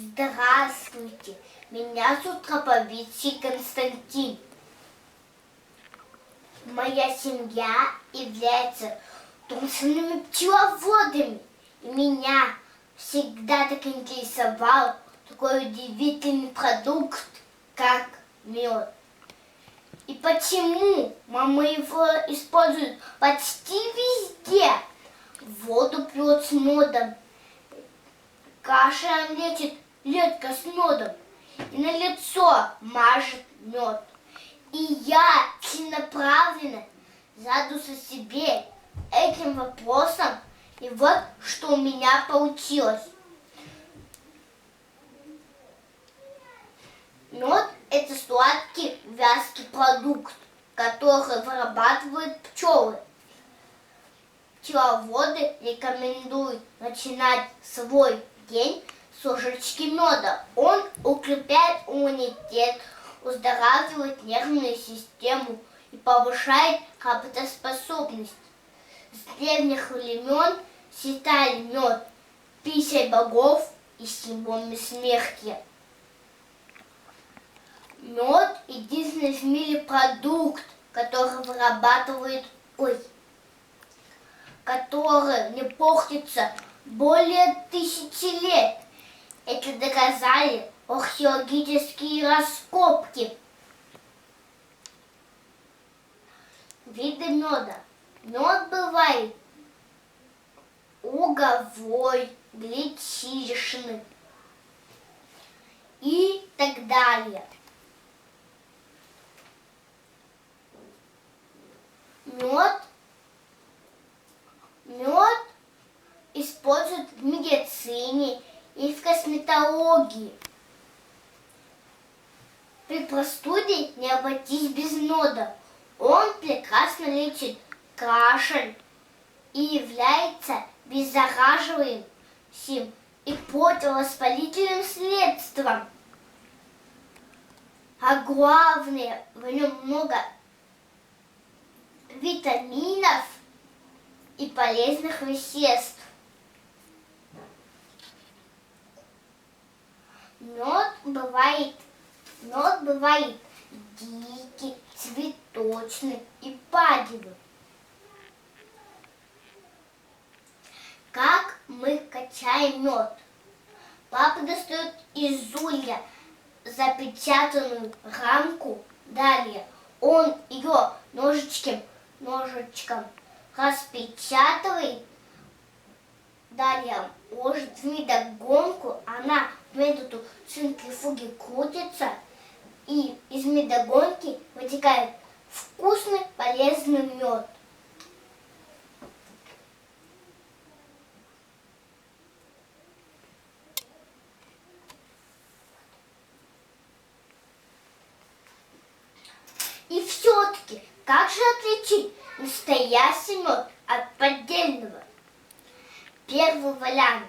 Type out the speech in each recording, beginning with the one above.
Здравствуйте, меня зовут Раповицкий Константин. Моя семья является трусными пчеловодами. И меня всегда так интересовал такой удивительный продукт, как мед. И почему мама его использует почти везде? Воду пьет с медом, кашей лечит ледка с медом, и на лицо мажет мед. И я целенаправленно задался себе этим вопросом, и вот что у меня получилось. Мед – это сладкий вязкий продукт, который вырабатывают пчелы. Пчеловоды рекомендуют начинать свой день с ложечки меда. Он укрепляет иммунитет, оздоравливает нервную систему и повышает работоспособность. С древних времен считали мед пищей богов и символом смерти. Мед – единственный в мире продукт, который который не портится более 1000 лет. Это доказали археологические раскопки. Виды меда. Мед бывает луговой, гречишный и так далее. Мед используют в медицине и в косметологии. При простуде не обойтись без меда. Он прекрасно лечит кашель и является обеззараживающим и противовоспалительным средством. А главное, в нем много витаминов и полезных веществ. Мед бывает дикий, цветочный и падевый. Как мы качаем мед? Папа достает из улья запечатанную рамку. Далее он ее ножичком распечатывает. Далее ложит в медогонку. Она в методу центрифуги крутится. И из медогонки вытекает вкусный, полезный мед. И все-таки, как же отличить настоящий мед от поддельного? Первый вариант.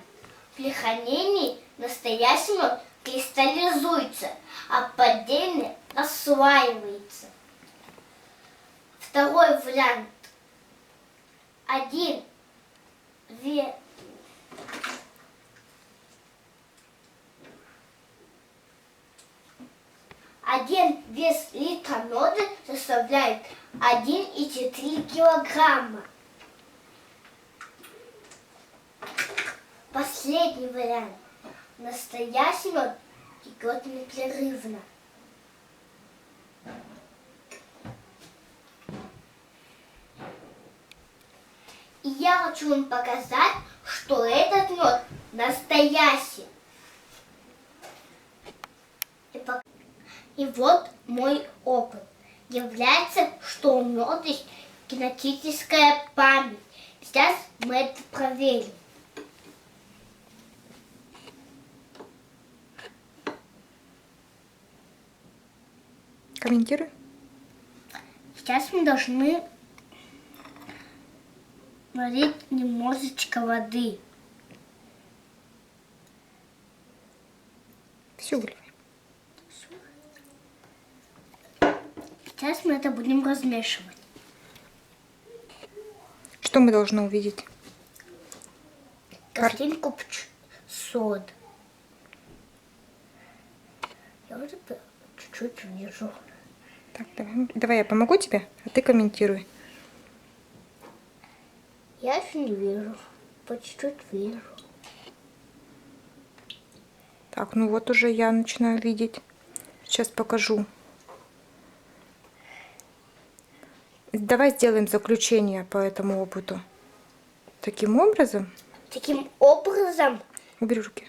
При хранении настоящий мед кристаллизуется, а поддельный расслаивается. Второй вариант. Один вес литра меда составляет 1,4 килограмма. Последний вариант. Настоящий мед текет непрерывно. И я хочу вам показать, что этот мед настоящий. И вот мой опыт. Является, что у меда есть генетическая память. Сейчас мы это проверим. Комментируй. Сейчас мы должны налить немножечко воды. Всю выливай. Сейчас мы это будем размешивать. Что мы должны увидеть? Картинку соды. Я уже чуть-чуть вижу. Так, давай я помогу тебе, а ты комментируй. Я еще не вижу. По чуть-чуть вижу. Так, ну вот уже я начинаю видеть. Сейчас покажу. Давай сделаем заключение по этому опыту. Таким образом... Таким образом, Убери руки.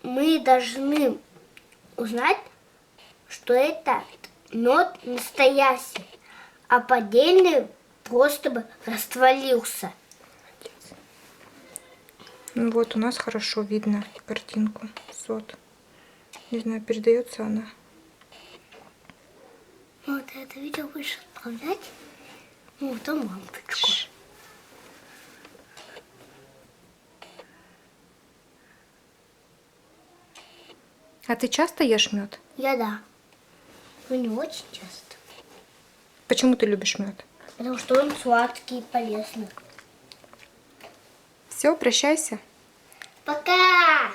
Мы должны узнать, что это мед настоящий, а поддельный просто бы растворился. Ну вот у нас хорошо видно картинку. Сот. Не знаю, передается она. Вот это видео будешь отправлять? Ну, вот лампочку. А ты часто ешь мед? Я да. Но не очень часто. Почему ты любишь мед? Потому что он сладкий и полезный. Все, прощайся. Пока!